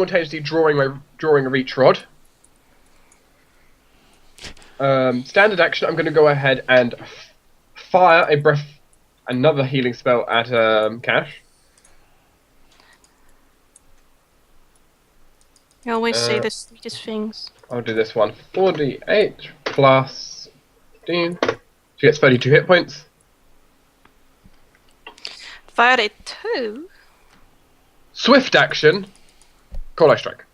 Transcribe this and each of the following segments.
simultaneously drawing a reach rod. Standard action, I'm going to go ahead and fire another healing spell at Cash. You always say the sweetest things. I'll do this one. 4d8 plus 15. She gets 32 hit points. 32? Swift action. Cold Eye Strike.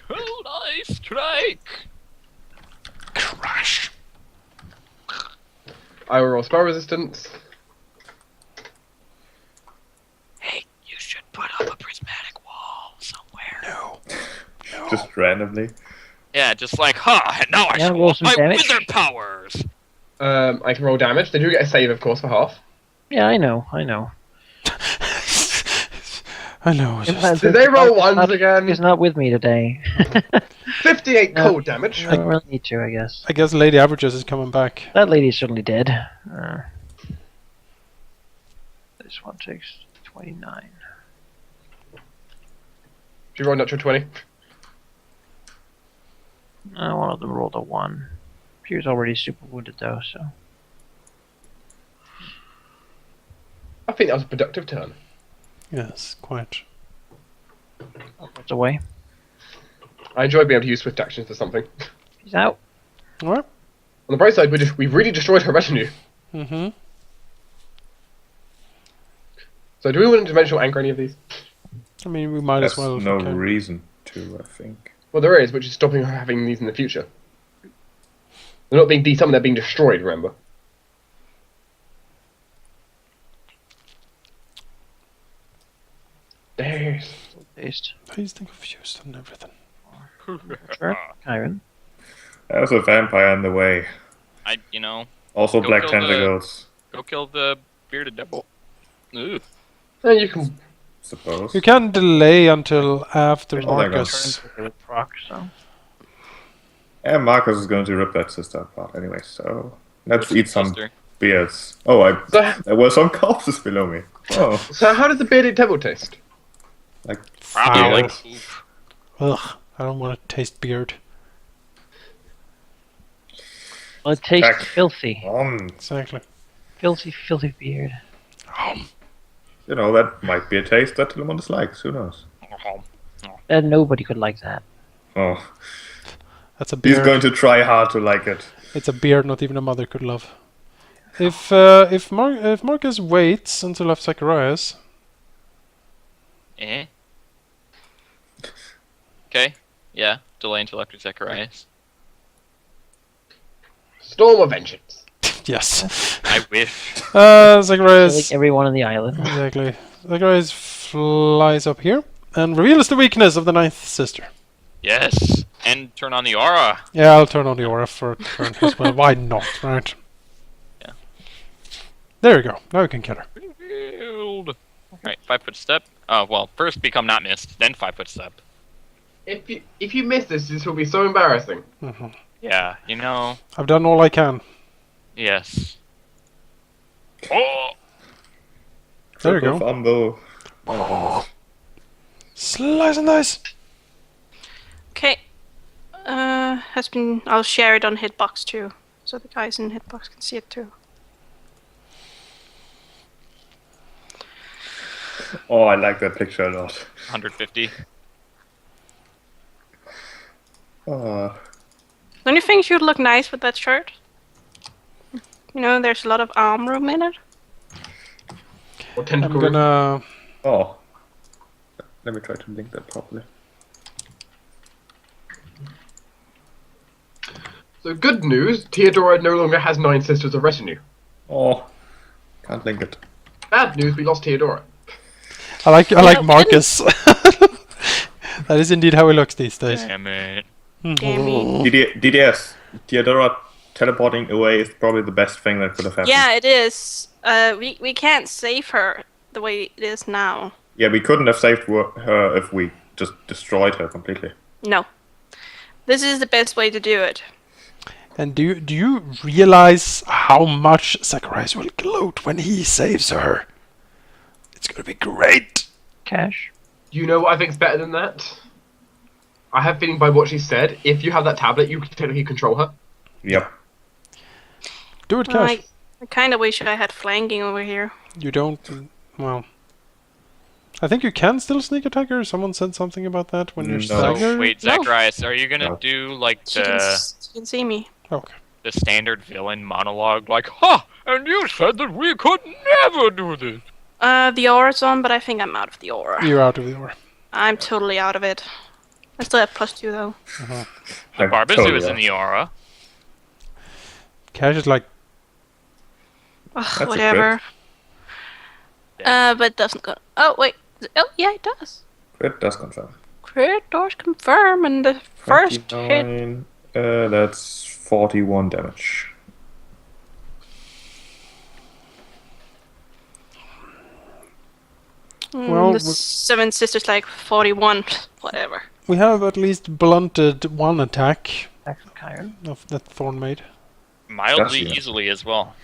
Cold Eye Strike! Crash! I will roll spell resistance. Hey, you should put up a prismatic wall somewhere. No. Just randomly. Yeah, just like, and now I Yeah, show roll off some my damage. wizard powers! I can roll damage. They do get a save, of course, for half. Yeah, I know. I know. It's just, Did they roll ones again? He's not with me today. 58 cold damage. I don't really need to, I guess. I guess Lady Averages is coming back. That lady's certainly dead. This one takes 29. She rolled natural 20. One of them rolled a 1. She was already super wounded though, so. I think that was a productive turn. Yes, quite. It's away. I enjoy being able to use swift actions for something. He's out. Alright. On the bright side, we've really destroyed her retinue. Mm-hmm. So do we want to dimensional anchor any of these? I mean, we might There's as well. if no we can. reason to, I think. Well, there is, which is stopping her having these in the future. They're not being desummoned, they're being destroyed, remember? There's... Based. He's confused and everything. Sure. Kyron. There's a vampire in the way. Also Go black kill the- tentacles, Go kill the bearded devil. Ugh. And you can... suppose. You can delay until after Oh, there Marcus. With proc, so. And Marcus is going to rip that sister apart anyway, so let's eat some Sister. beards. Oh, So, there were some corpses below me. Oh, so how does the bearded devil taste? like Probably Foul. like Ugh, I don't want to taste beard. Well, it tastes Back. filthy. Exactly. Filthy, filthy beard. you know, that might be a taste that Tilemon dislikes. Who knows? And nobody could like that. Oh, That's a he's beard. going to try hard to like it. It's a beard not even a mother could love. If Marcus waits until after Zacharias, Okay. Yeah. Delay until after Zacharias. Storm of Vengeance. yes. I wish. Zacharias. Like everyone on the island. Exactly. Zacharias flies up here and reveals the weakness of the ninth sister. Yes. And turn on the aura. Yeah, I'll turn on the aura for a turn as well. Why not, right? Yeah. There we go. Now we can kill her. Alright, 5-foot step. Oh, well, first become not missed, then 5-foot step. If you miss this will be so embarrassing. hmm Yeah, you know. I've done all I can. Yes. Oh! There you Triple go. Fumble. Slice and dice. Okay. I'll share it on Hitbox too, so the guys in Hitbox can see it too. Oh, I like that picture a lot. 150. Don't you think she'd look nice with that shirt? You know, there's a lot of arm room in it. Or I'm tentacle. gonna. Oh. Let me try to link that properly. So good news, Theodora no longer has 9 sisters of retinue. Oh. Can't link it. Bad news, we lost Theodora. I like Marcus. That is indeed how he looks these days. Damn it. Damn me. DDS. Theodora teleporting away is probably the best thing that could have happened. Yeah, it is. We can't save her the way it is now. Yeah, we couldn't have saved her if we just destroyed her completely. No. This is the best way to do it. And do you realize how much Zacharias will gloat when he saves her? It's gonna be great. Cash. You know what I think's better than that? I have a feeling by what she said, if you have that tablet, you can technically control her. Yep. Do it, Cash. I kind of wish I had flanking over here. You don't. Well, I think you can still sneak attack her. Someone said something about that when you're No. staggered. So wait, No. Zacharias, are you gonna No. do like She can see me. Okay. the standard villain monologue, like, "Ha! And you said that we could never do this." The aura's on, but I think I'm out of the aura. You're out of the aura. I'm totally out of it. I still have +2 though. The I'm Barbazu totally is in out. the aura. Cash is like, Ugh, a whatever. But it doesn't go. Oh wait. Oh yeah, it does. Crit does confirm. Crit doors confirm, and the first hit. 29, that's 41 damage. Well, The Seven Sisters like 41. Whatever. we have at least blunted one attack Attack from Chiron. of that Thorn made. Mildly Yes, yeah. easily as well.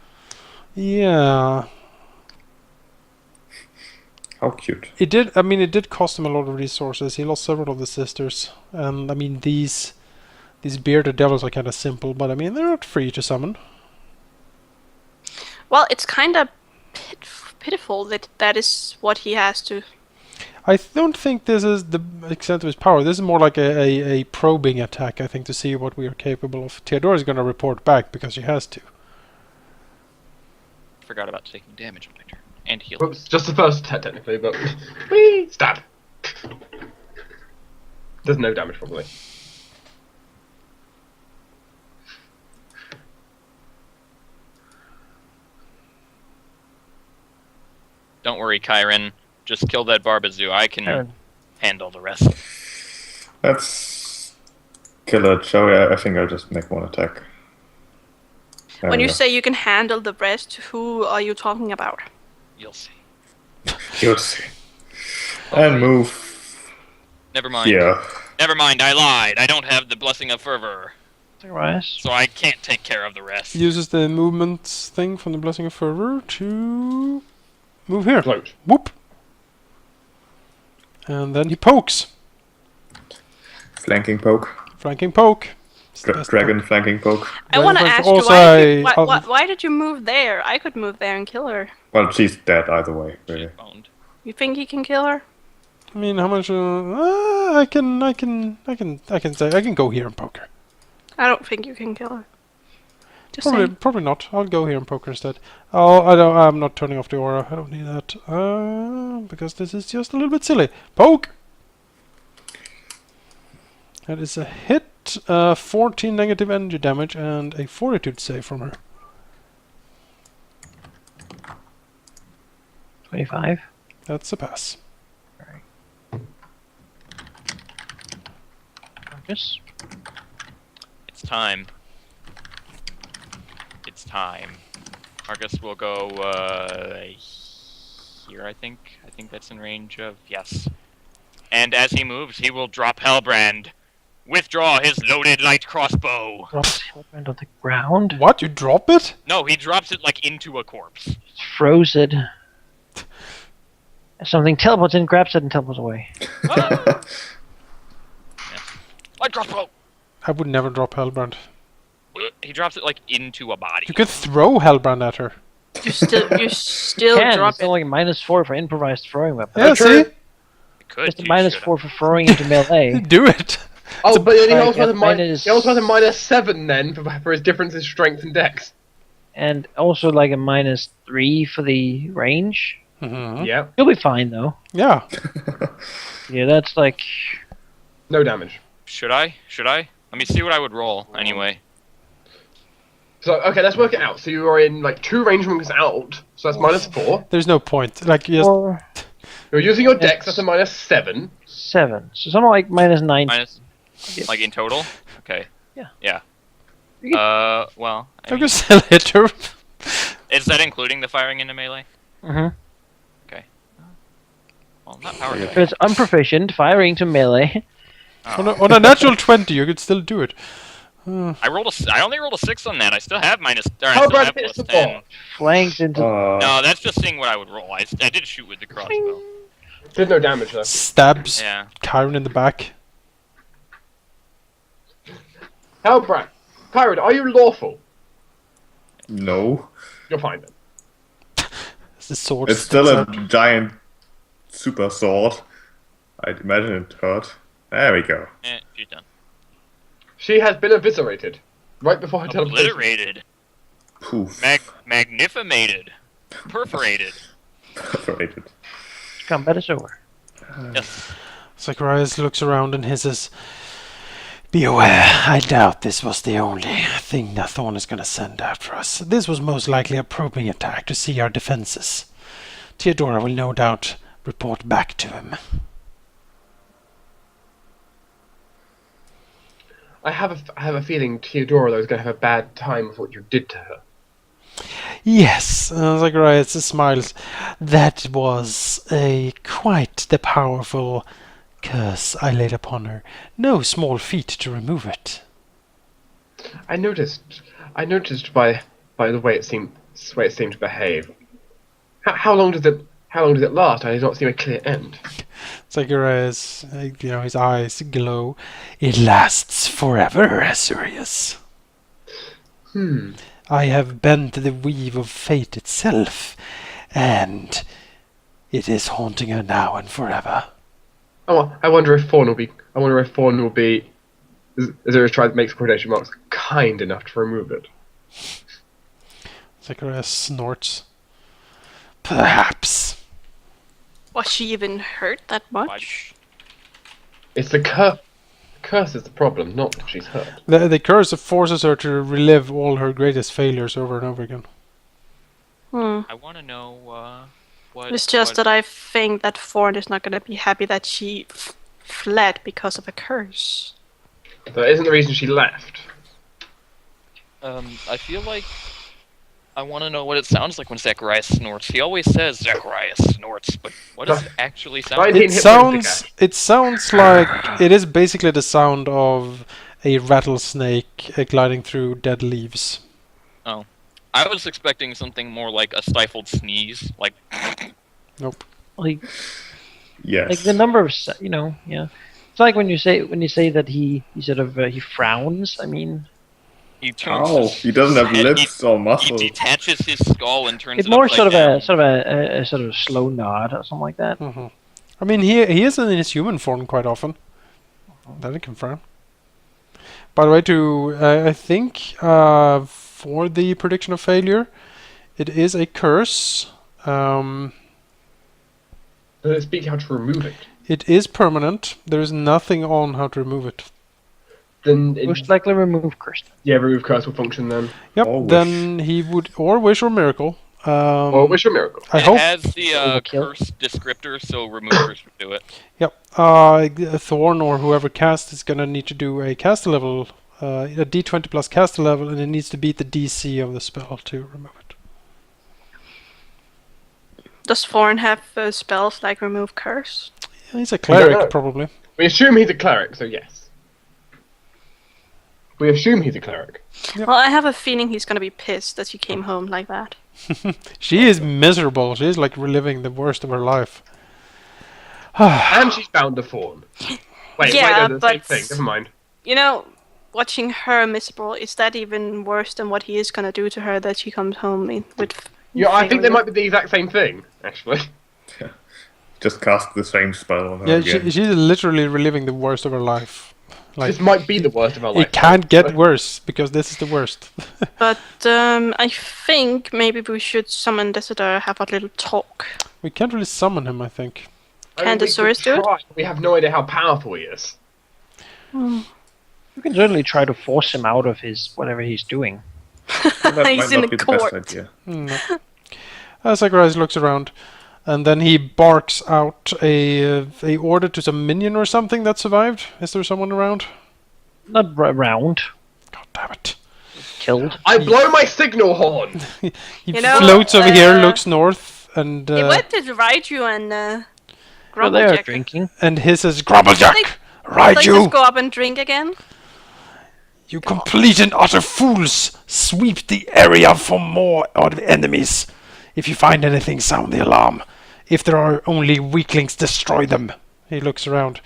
Yeah. How cute. It did. I mean, it did cost him a lot of resources. He lost several of the sisters, and I mean these bearded devils are kind of simple, but I mean they're not free to summon. Well, it's kind of pitiful that that is what he has to. I don't think this is the extent of his power. This is more like a probing attack, I think, to see what we are capable of. Theodora is going to report back because she has to. Forgot about taking damage on my turn. And heal. Oops, just the first attack technically, but whee, stab. There's no damage probably. Don't worry, Kyron. Just kill that Barbazu. I can Chiron. handle the rest. That's killer. So yeah, I think I'll just make one attack. There When we you go. say you can handle the rest, who are you talking about? You'll see. You'll see. And move Never mind. here. Never mind, I lied. I don't have the Blessing of Fervor, Zacharias. so I can't take care of the rest. He uses the movement thing from the Blessing of Fervor to move here. Float. Whoop. And then he pokes. Flanking poke. Flanking poke. It's the best Dragon flanking poke. I want to But ask you also why did you move there? I could move there and kill her. Well, she's dead either way, really. She's boned. You think he can kill her? I mean, how much? I can go here and poke her. I don't think you can kill her. Just Probably, saying. probably not. I'll go here and poke her instead. Oh, I don't. I'm not turning off the aura. I don't need that. Because this is just a little bit silly. Poke. That is a hit. 14 negative energy damage and a fortitude save from her. 25. That's a pass. Marcus. It's time. It's time. Marcus will go here, I think. I think that's in range of... Yes. And as he moves, he will drop Hellbrand. Withdraw his loaded light crossbow. Drops Hellbrand on the ground. What? You drop it? No, he drops it like into a corpse. It's frozen. Something teleports in, grabs it, and teleports away. Ah! Yes. Light crossbow! I would never drop Hellbrand. He drops it like into a body. You could throw Hellbrand at her. You still Can, drop it's it. only -4 for improvised throwing weapon. Yeah, see? Could Just a you -4 should've. for throwing into melee. Do it. Oh, but then he Right, also has a yeah, minus. He also has a -7 then for his difference in strength and dex. And also like a -3 for the range. Mm-hmm. Yeah, You'll be fine though. Yeah. Yeah, that's like... no damage. Should I? Should I? Let me see what I would roll, anyway. So okay, let's work it out. So you are in like 2 range moves out, so that's -4. There's no point. Like, yes. Or You're using your dex, that's a -7. 7. So something like -9. Minus, like in total? Okay. Yeah. Yeah. You can- Well, I I mean, can still hit her. is that including the firing into melee? Mm-hmm. Well, not power If it's unproficient, firing to melee. On a natural 20, you could still do it. I only rolled a 6 on that. I still have minus. Or I How still about have hits plus the 10. ball? Flanked into... No, that's just seeing what I would roll. I did shoot with the crossbow. Did no damage though. Stabs Yeah. Kyron in the back. Halbrand, Kyron, are you lawful? No. You're fine then. The sword It's still a sticks out. giant super sword. I'd imagine it hurt. There we go. She's done. She has been eviscerated. Right before her teleportation. Obliterated. Poof. Magnifimated. Perforated. Perforated. Combat is over. Yes. Zacharias looks around and hisses, "Be aware, I doubt this was the only thing that Thorn is going to send after us. This was most likely a probing attack to see our defenses. Theodora will no doubt report back to him." I have a feeling Theodora though is going to have a bad time with what you did to her. Yes, Zacharias smiles. That was quite the powerful curse I laid upon her. No small feat to remove it. I noticed by the way it seemed to behave. How long does it last? I did not see a clear end. Zacharias, his eyes glow. It lasts forever, Azurius. I have bent the weave of fate itself, and it is haunting her now and forever. Oh, I wonder if Fawn will be. Azurius tries to make quotation marks kind enough to remove it. Zacharias snorts. Perhaps. Was she even hurt that much? It's the curse is the problem, not that she's hurt. The curse forces her to relive all her greatest failures over and over again. I want to know what. It's just that I think that Thorn is not going to be happy that she fled because of a curse. That isn't the reason she left. I feel like I want to know what it sounds like when Zacharias snorts. He always says Zacharias snorts, but what does it actually sound like? 19 hit points to It sounds like it is basically the sound of a rattlesnake gliding through dead leaves. Oh. I was expecting something more like a stifled sneeze, like. Nope. Like Yes. the number of yeah. It's like when you say that he sort of he frowns. I mean, He turns. Oh, he doesn't have head- lips or He muscles. detaches his skull and turns it's it more upside sort of down. a sort of slow nod or something like that. Hmm. I mean, he isn't in his human form quite often. That I can confirm. By the way, I think for the prediction of failure, it is a curse. Does it speak how to remove it? It is permanent. There is nothing on how to remove it. Then Most likely remove curse. yeah, remove curse will function then. Yep. Or wish. Then he would, or wish or miracle. Or wish a miracle. I It hope. has the Overkill. curse descriptor, so removers would do it. Yep. Thorn or whoever casts is gonna need to do a caster level, a D20 plus caster level, and it needs to beat the DC of the spell to remove it. Does Thorn have spells like remove curse? Yeah, he's a know. cleric, probably. We assume he's a cleric, so yes. We assume he's a cleric. Yep. Well, I have a feeling he's going to be pissed that you came home like that. She is miserable. She's like reliving the worst of her life. And she's bound to fawn. Wait, Yeah, no, the same but- thing. Never mind. You know, watching her miserable, is that even worse than what he is going to do to her that she comes home with? Yeah, I think they failure? might be the exact same thing, actually. Just cast the same spell on her Yeah, again. she's literally reliving the worst of her life. Like, This might be the worst of our life. it can't get worse because this is the worst. But I think maybe we should summon Desidor, have a little talk. We can't really summon him, I think. Can the we Saurus could do it? try, We have no idea how powerful he is. You can certainly try to force him out of his whatever he's doing. That might He's in not the be the best court. idea. No. Zacharias looks around, and then he barks out a order to some minion or something that survived. Is there someone around? Not round, God damn it. killed. I blow my signal horn! He You know, floats over here, looks north, and He went to Raiju and Well, they are Grumblejack. drinking. and hisses, "Grumblejack, Like ride just you! go up and drink again? You complete and utter fools! Sweep the area for more enemies. If you find anything, sound the alarm. If there are only weaklings, destroy them. He looks around.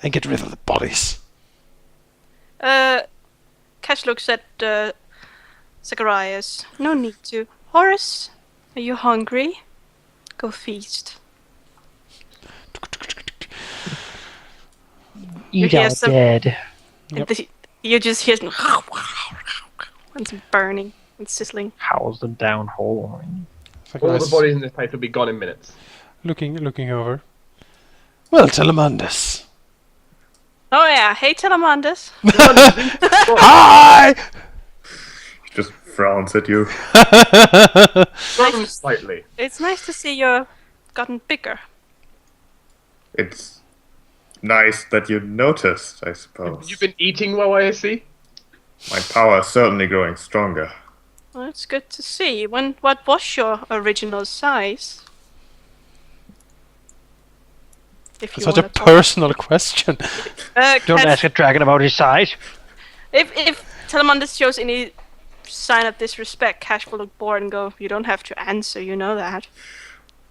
And get rid of the bodies. Cash looks at Zacharias. No need to. Horace, are you hungry? Go feast. Eat hear our some- dead. Yep. You just hear some and some burning and sizzling. Howls them down whole. All the bodies in this place will be gone in minutes. Looking over. Well, Telemandus. Oh yeah, hey Telemandus. Hi! He just frowns at you. Slightly. It's nice to see you've gotten bigger. It's nice that you noticed, I suppose. You've been eating well, I see. My power is certainly growing stronger. Well, it's good to see. What was your original size? If you Such a wanna talk. personal question. Don't ask a dragon about his size. If Telemandus shows any sign of disrespect, Cash will look bored and go, "You don't have to answer, you know that."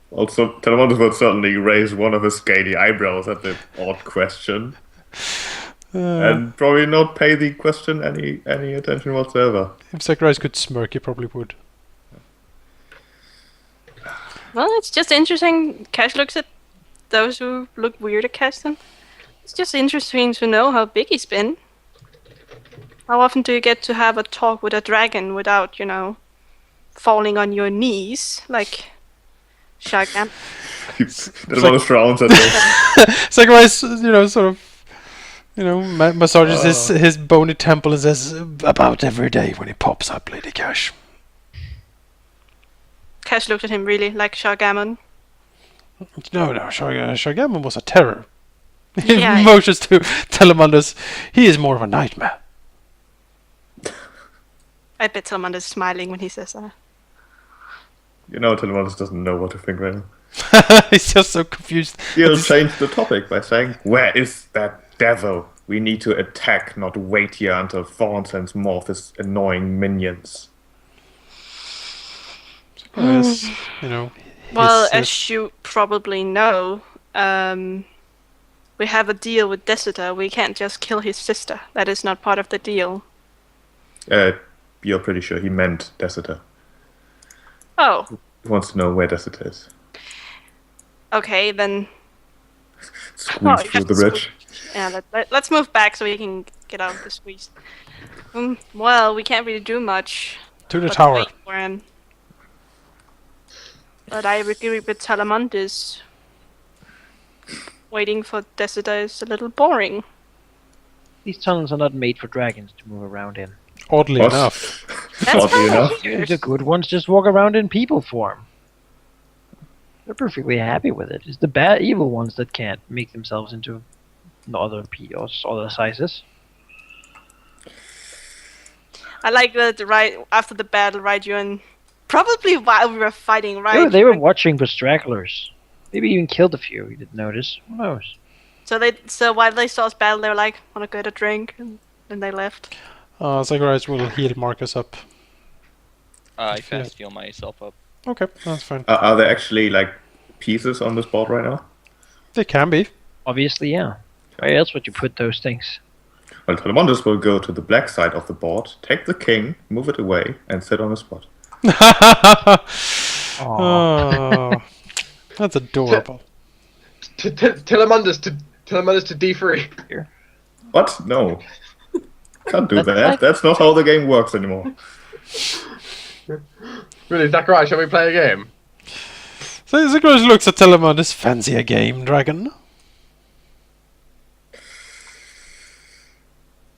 Also, Telemandus would certainly raise one of his scaly eyebrows at the odd question. And probably not pay the question any attention whatsoever. If Zacharias could smirk, he probably would. Well, it's just interesting. Cash looks at those who look weird at Cash then. It's just interesting to know how big he's been. How often do you get to have a talk with a dragon without, falling on your knees like Shagam? Telemandus frowns at this. Zacharias, sort of, massages his bony temple and says, about every day when he pops up, Lady Cash. Cash looked at him really like Shargamon. No, Shargamon was a terror. He Yeah. motions to Telemandus. He is more of a nightmare. I bet Telemandus is smiling when he says that. You know, Telemandus doesn't know what to think right now. He's just so confused. He'll change the topic by saying, "Where is that devil? We need to attack, not wait here until Fawn sends more of his annoying minions." Zacharias, Well, his- as you probably know, we have a deal with Desita. We can't just kill his sister. That is not part of the deal. You're pretty sure he meant Desita. Oh, He wants to know where Desita is. okay, then. Squeeze Oh, you through have the to bridge. Yeah, let's move back so we can get out of the squeeze. Well, we can't really do much. to the but tower. wait for him. But I agree with Telemandus. Waiting for Desita is a little boring. These tunnels are not made for dragons to move around in. Oddly What? enough. That's Oddly kinda enough. weird. The good ones just walk around in people form. They're perfectly happy with it. It's the bad, evil ones that can't make themselves into other sizes. I like that right after the battle, right? You and probably while we were fighting, right? They were watching for stragglers. Maybe even killed a few. You didn't notice. Who knows? So while they saw us battle, they were like, "Wanna get a drink?" And then they left. Zacharias will heal Marcus up. I fast heal myself up. Okay, that's fine. Are there actually pieces on this board right now? They can be. Obviously, yeah. Where else would you put those things? Well, Telemandus will go to the black side of the board, take the king, move it away, and sit on the spot. Oh, that's adorable. Telemandus to D3. What? No. Can't do That's that. like- That's not how the game works anymore. Really, Zachariah, shall we play a game? So Zacharias looks at Telemandus. Fancy a game, dragon?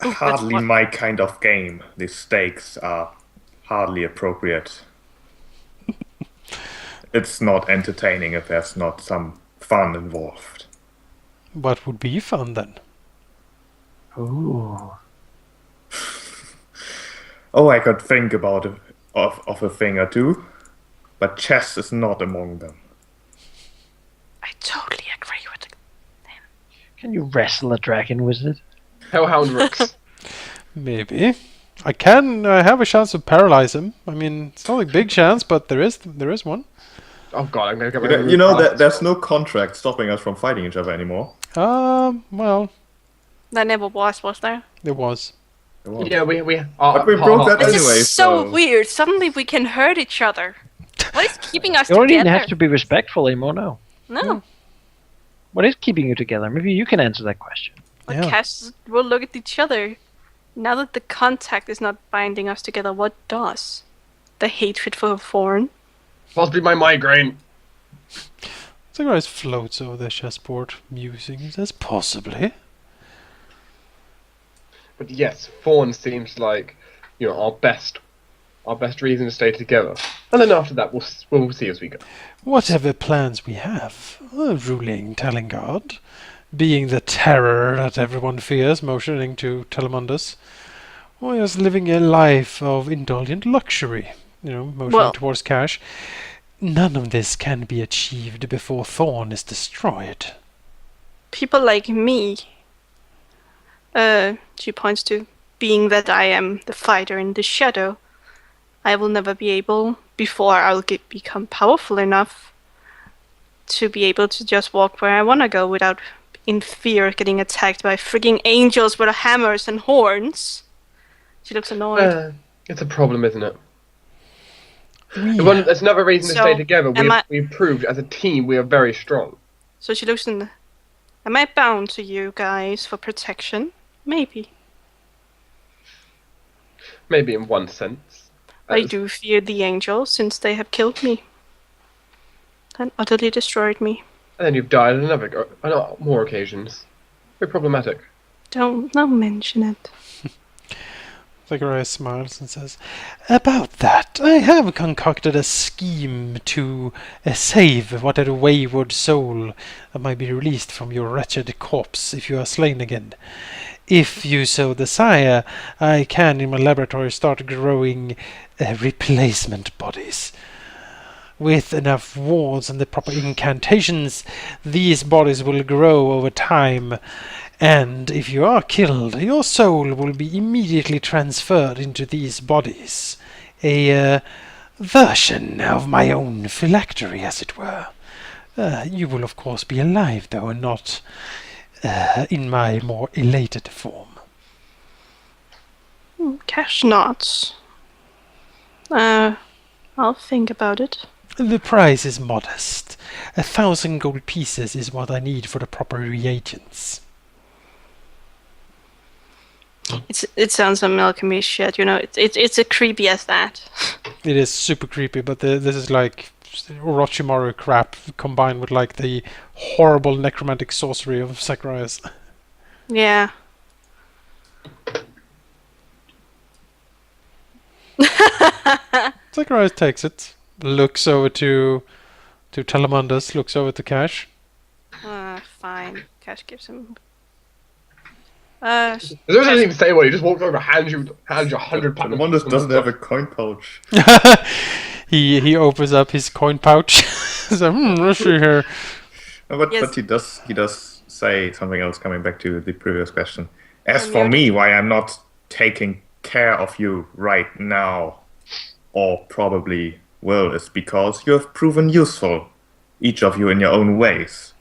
Hardly what- my kind of game. The stakes are hardly appropriate. It's not entertaining if there's not some fun involved. What would be fun then? Ooh. Oh, I could think about of a thing or two, but chess is not among them. I totally agree with it. Can you wrestle a dragon wizard? Hellhound Rooks. Maybe. I have a chance to paralyze him. I mean, it's not a big chance, but there is one. Oh god, I'm gonna get my You know that past. there's no contract stopping us from fighting each other anymore. Well, There never was there? there was. There was. Yeah, we But we part broke of that This anyway, is so so- weird. Suddenly we can hurt each other. What is keeping us You don't even together? have to be respectful anymore now. No. What is keeping you together? Maybe you can answer that question. Well, Yeah. cats will look at each other. Now that the contact is not binding us together, what does? The hatred for Thorn? Possibly my migraine. Zacharias floats over the chessboard, musing. He says, possibly. But yes, Fawn seems like, our best reason to stay together. And then after that, we'll see as we go. Whatever plans we have, ruling Talengard, being the terror that everyone fears, motioning to Telemundus, or just living a life of indulgent luxury, motioning Well- towards cash. None of this can be achieved before Thorn is destroyed. People like me. She points to being that I am the fighter in the shadow. I will never be able, before I'll become powerful enough, to be able to just walk where I want to go without in fear of getting attacked by frigging angels with hammers and horns. She looks annoyed. It's a problem, isn't it? We, That's another reason to So, stay together. am I- We've proved as a team we are very strong. So she looks in. Am I bound to you guys for protection? Maybe. Maybe in one sense. I do fear the angels since they have killed me and utterly destroyed me. And then you've died on more occasions. Very problematic. Don't mention it. Zacharias smiles and says, about that, I have concocted a scheme to save whatever wayward soul that might be released from your wretched corpse if you are slain again. If you so desire, I can in my laboratory start growing replacement bodies. With enough wards and the proper incantations, these bodies will grow over time, and if you are killed, your soul will be immediately transferred into these bodies. A version of my own phylactery, as it were. You will of course be alive, though, and not in my more elated form. Cash knots. I'll think about it. The price is modest. 1,000 gold pieces is what I need for the proper reagents. It sounds some alchemy shit, it's a creepy as that. It is super creepy, but this is like Orochimaru crap combined with like the horrible necromantic sorcery of Zacharias. Yeah. Zacharias takes it, looks over to Telemundus, looks over to Cash. Fine. Cash gives him. He doesn't even say what. He just walks over, hands you 100 pounds. And one just doesn't have a coin pouch. He opens up his coin pouch. So, let's see here. No, but, Yes. but he does say something else, coming back to the previous question. As I'm for here. me, why I'm not taking care of you right now, or probably will, is because you have proven useful, each of you in your own ways.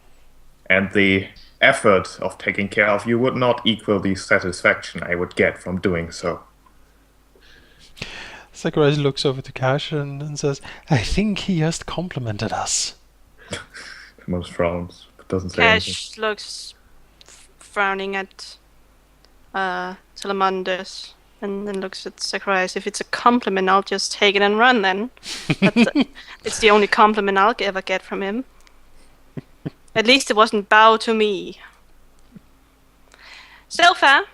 And the effort of taking care of you would not equal the satisfaction I would get from doing so. Zacharias looks over to Cash and says, I think he just complimented us. Most frowns, but doesn't say anything. Cash looks frowning at Salamanders and then looks at Zacharias. If it's a compliment, I'll just take it and run then. It's the only compliment I'll ever get from him. At least it wasn't bow to me. Sofa!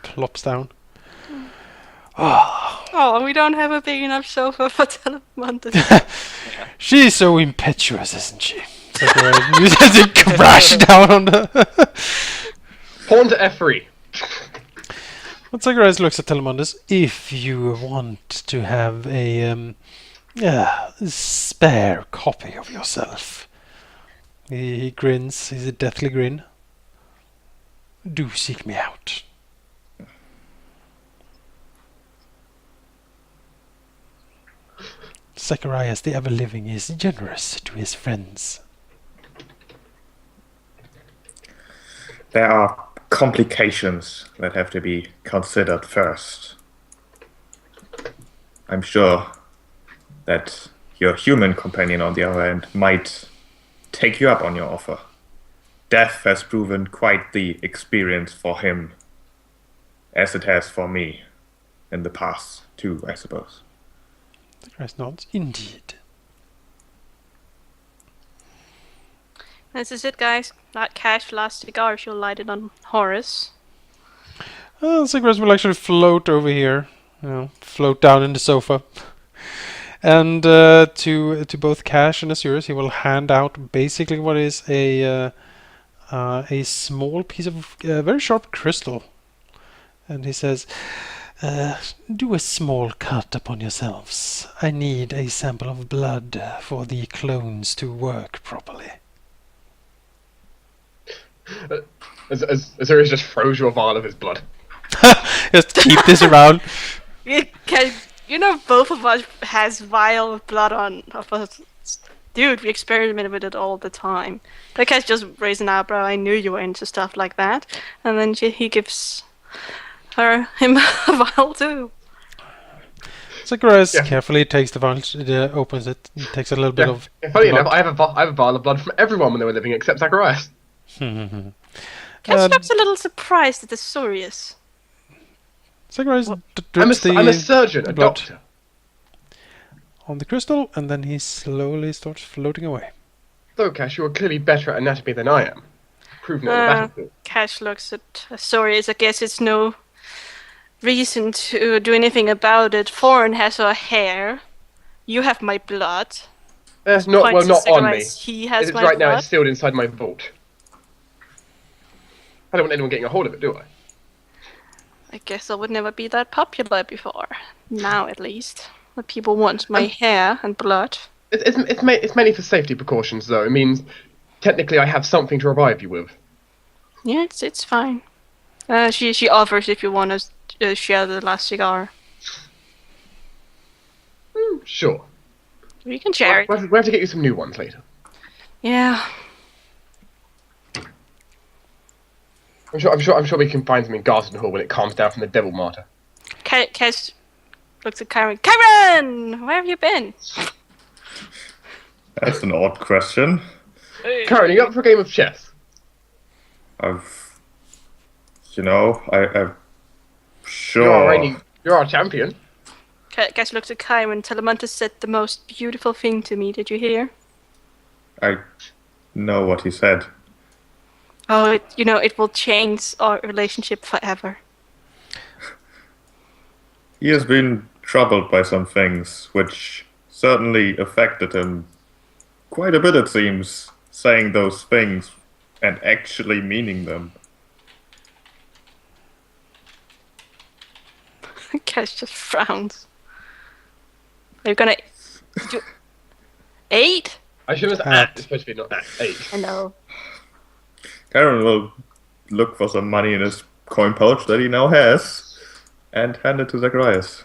Plops down. Oh, we don't have a big enough sofa for Salamanders. She's so impetuous, isn't she? Zacharias uses to crash down on the... Pawn to F3. But Zacharias looks at Telemundus. If you want to have a spare copy of yourself, he grins. He's a deathly grin. Do seek me out. Zacharias the Ever-Living is generous to his friends. There are complications that have to be considered first. I'm sure that your human companion on the other end might take you up on your offer. Death has proven quite the experience for him, as it has for me in the past too, I suppose. Zacharias nods. Indeed. This is it, guys. That cash last cigar, she'll light it on Horace. Zacharias will actually float over here. Float down in the sofa. And to both Cash and Azurus, he will hand out basically what is a small piece of very sharp crystal. And he says, do a small cut upon yourselves. I need a sample of blood for the clones to work properly. Azurus just throws you a vial of his blood. Just keep this around. You know, both of us has vial of blood on of us. Dude, we experiment with it all the time. That guy's just raising an eyebrow. I knew you were into stuff like that. And then he gives him a vial too. Zacharias carefully takes the vial, opens it, takes a little bit of Funny blood. enough, I have a vial of blood from everyone when they were living except Zacharias. Cass looks a little surprised at the Sorius. Zacharias I'm drips a surgeon, a blood doctor. on the crystal, and then he slowly starts floating away. Though, Cash, you are clearly better at anatomy than I am. Proven on the battlefield. Cash looks at Sorius. I guess it's no reason to do anything about it. Foreign has her hair. You have my blood. Not on me. Zacharias, he has It's my right blood. now. It's sealed inside my vault. I don't want anyone getting a hold of it, do I? I guess I would never be that popular before. Now, at least, the people want my hair and blood. It's mainly for safety precautions, though. It means technically I have something to revive you with. Yeah, it's fine. She offers if you want to share the last cigar. Sure. We can share it. We have to get you some new ones later. Yeah. I'm sure we can find them in Garston Hall when it calms down from the Devil Martyr. Kes looks at Karen. Karen, where have you been? That's an odd question. Karen, are you up for a game of chess? I'm sure. You're our champion. Kes looks at Karen. Telemantis said the most beautiful thing to me. Did you hear? I know what he said. Oh, it will change our relationship forever. He has been troubled by some things, which certainly affected him quite a bit, it seems, saying those things and actually meaning them. Kes just frowns. Are you gonna do 8? I should have said it's supposed to be not 8. I know. Karen will look for some money in his coin pouch that he now has and hand it to Zacharias.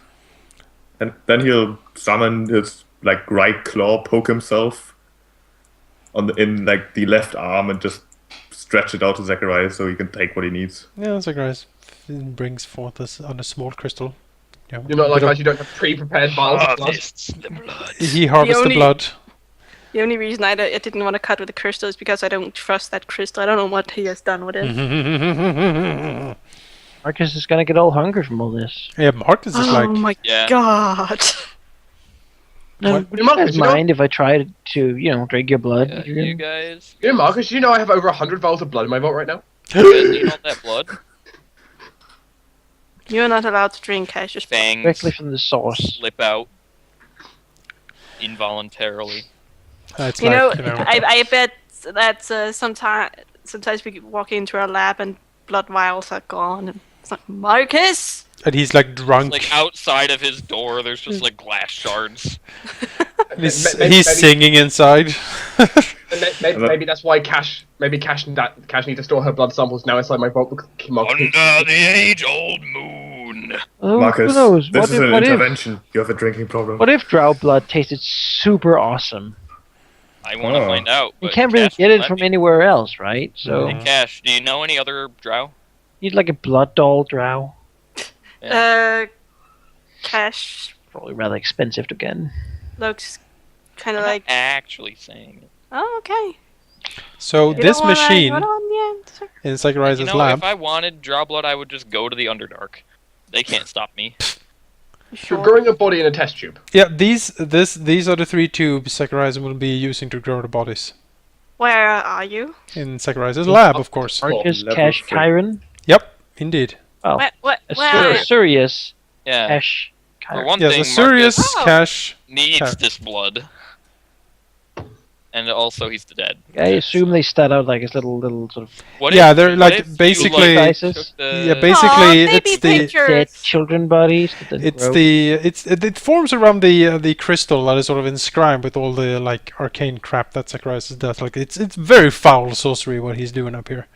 And then he'll summon his right claw, poke himself in the left arm and just stretch it out to Zacharias so he can take what he needs. Yeah, Zacharias brings forth on a small crystal. You're not like us, you don't have pre-prepared vials of blood. Harvests the blood. He harvests the blood. The only reason I didn't want to cut with the crystal is because I don't trust that crystal. I don't know what he has done with it. Marcus is gonna get all hungry from all this. Yeah, Marcus is Oh my Yeah. god. No, What? would you Marcus, guys you know- mind if I tried to, drink your blood? Yeah, you guys. You know, Marcus, do you know I have over 100 vials of blood in my vault right now? You guys need all that blood? You're not allowed to drink, Cash. Just Fangs Directly from the source. slip out involuntarily. It's I bet that sometimes we walk into our lab and blood vials are gone. And it's like, Marcus! and he's drunk. Like outside of his door, there's just glass shards. He's singing inside. Maybe that's why Cash needs to store her blood samples now inside my vault. Because Under the age-old moon. win. Who Marcus, knows? this is an what intervention. You have a drinking problem. What if drow blood tasted super awesome? I want to Oh. find out. You but can't really Cash get won't it let from me. anywhere else, right? So Hey, Cash, do you know any other drow? you'd like a blood doll drow. Cash Probably rather expensive to get. looks kind I'm of not like. actually saying it. Oh, okay. So You this don't wanna machine go on the end, sir? in Zacharias' You know, lab. if I wanted drow blood, I would just go to the Underdark. They can't stop me. You're Sure. growing a body in a test tube. Yeah, these are the 3 tubes Zacharias will be using to grow the bodies. Where are you? In Zacharias' lab, of course. Cool. Arcus, Level Cash, 3. Chiron. Yep, indeed. Oh, Where? a Sirius, Yeah. Cash, For Chiron. one Yes, thing, a serious Marcus Oh. cash. needs Car- this blood. And also, he's dead. I assume they start out like as little sort of What Yeah, if, they're what like if you, basically- like, Dices. took the- Yeah, basically Aw, it's baby the pictures. dead children bodies. That then it's grow. it forms around the crystal that is sort of inscribed with all the like arcane crap that Zacharias does. Like it's very foul sorcery what he's doing up here.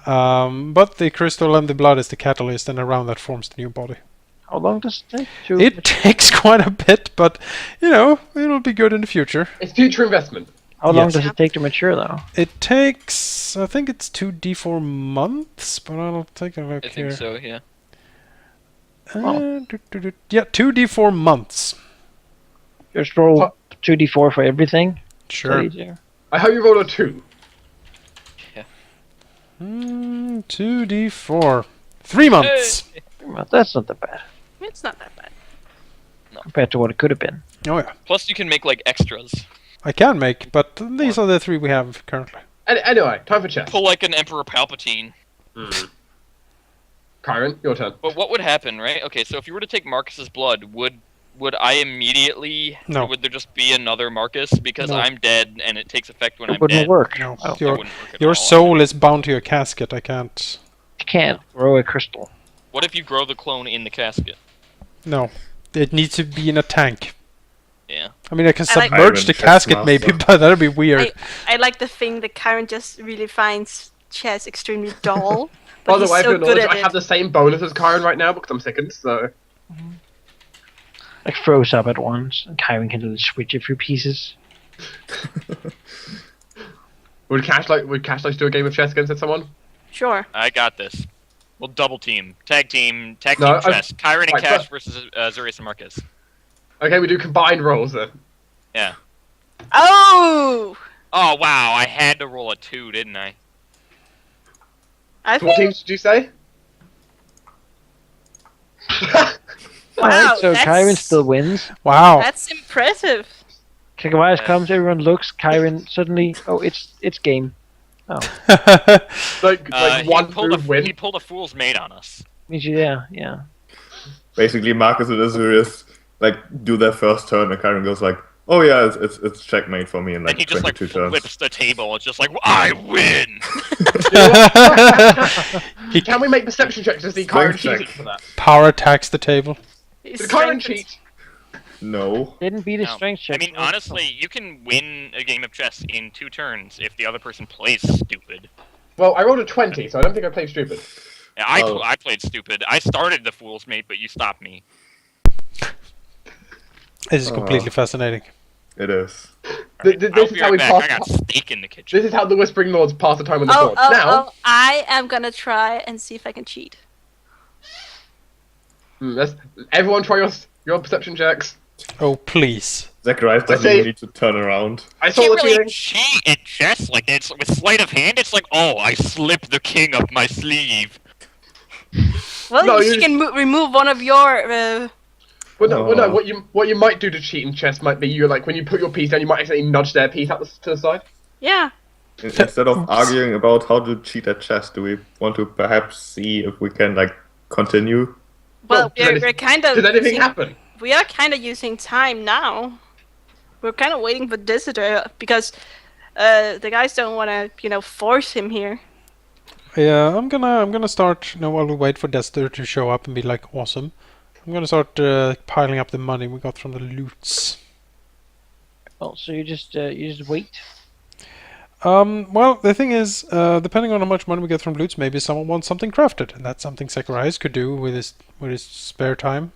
But the crystal and the blood is the catalyst, and around that forms the new body. How long does it take? To It takes quite a bit, but you know it'll be good in the future. It's future investment. How long Yes. does it take to mature, though? It takes, I think it's 2d4 months, but I'll take a look I here. think so, yeah. Yeah, 2d4 months. Just roll 2d4 for everything. Sure. Easier. I hope you roll a 2. 2d4. 3 months. Hey! Well, that's not that bad It's not that bad. compared to what it could have been. Oh yeah, Plus, you can make, like, extras. I can make, but these are the 3 we have currently. Anyway, time for chess. Pull, like, an Emperor Palpatine. Kyron, your turn. But what would happen, right? Okay, so if you were to take Marcus's blood, would I immediately... No. Or would there just be another Marcus? Because No. I'm dead, and it takes effect when It I'm wouldn't dead. work. No, Oh, That your wouldn't work at all. soul is bound to your casket. I can't. you can't grow a crystal. What if you grow the clone in the casket? No, it needs to be in a tank. Yeah. I mean, I can I like- submerge the Iron casket Chess maybe, Master. but that'd be weird. I like the thing that Karen just really finds chess extremely dull. By But the he's way, so for good knowledge, at I have it. the same bonus as Kyron right now because I'm sickened, so... Like froze up at once, and Chiron can just switch a few pieces. Would Cash like do a game of chess against someone? Sure. I got this. We'll double team. Tag team No, chess. Kyron and right, Cash but- versus Zurius and Marcus. Okay, we do combined rolls then. Yeah. Oh! Oh, wow. I had to roll a 2, didn't I? I So what think. teams did you say? Alright, so that's- Chiron still wins. Wow. That's impressive. Kagawai's Yeah. comes, everyone looks, Chiron suddenly, oh, it's game. Oh, Like He one pulled move win. He pulled a fool's mate on us. yeah. Basically, Marcus and Azurius like do their first turn, and Kyron goes like, "Oh yeah, it's checkmate for me in And like he just, like, 22 turns." flips the table. It's just like, I win! Can we make perception checks to see Kyron Strength cheating check. for that? Power attacks the table. He's Did Kyron strength- cheat? No. Didn't beat his No. strength check. I mean, honestly, you can win a game of chess in 2 turns if the other person plays stupid. Well, I rolled a 20, so I don't think I played stupid. Yeah, Oh. I played stupid. I started the fool's mate, but you stopped me. This is completely fascinating. It is. This I'll is be how right we back. I pass. got steak in the kitchen. This is how the Whispering Lords pass the time on the Oh, board. oh, Now, oh, I am gonna try and see if I can cheat. everyone try your perception checks. Oh please. Zacharias doesn't say- even need to turn around. I You saw can't the really cheating. cheat at chess. Like, it's with sleight of hand. It's like, oh, I slipped the king up my sleeve. Well, No, you you- can remove one of your. Well, no. Oh. What you might do to cheat in chess might be you like when you put your piece down, you might accidentally nudge their piece out to the side. Yeah. Instead of arguing about how to cheat at chess, do we want to perhaps see if we can like continue? Well, Well, we're kind of. Did anything happen? We are kind of using time now. We're kind of waiting for Desider because the guys don't want to, force him here. Yeah, I'm gonna start. While we wait for Dester to show up and be like awesome, I'm gonna start piling up the money we got from the loots. Oh, so you just wait. Well, the thing is, depending on how much money we get from loots, maybe someone wants something crafted, and that's something Zacharias could do with his spare time.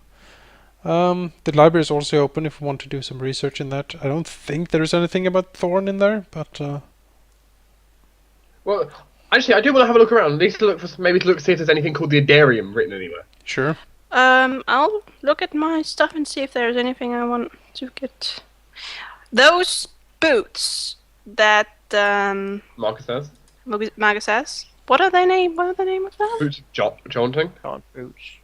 The library is also open if we want to do some research in that. I don't think there's anything about Thorn in there, but Well, actually, I do want to have a look around. At least to look for maybe to look see if there's anything called the Adarium written anywhere. sure. I'll look at my stuff and see if there's anything I want to get. Those boots that Marcus says. Magus has. What are they name? What are the name of them? Boots jaunting. Count boots.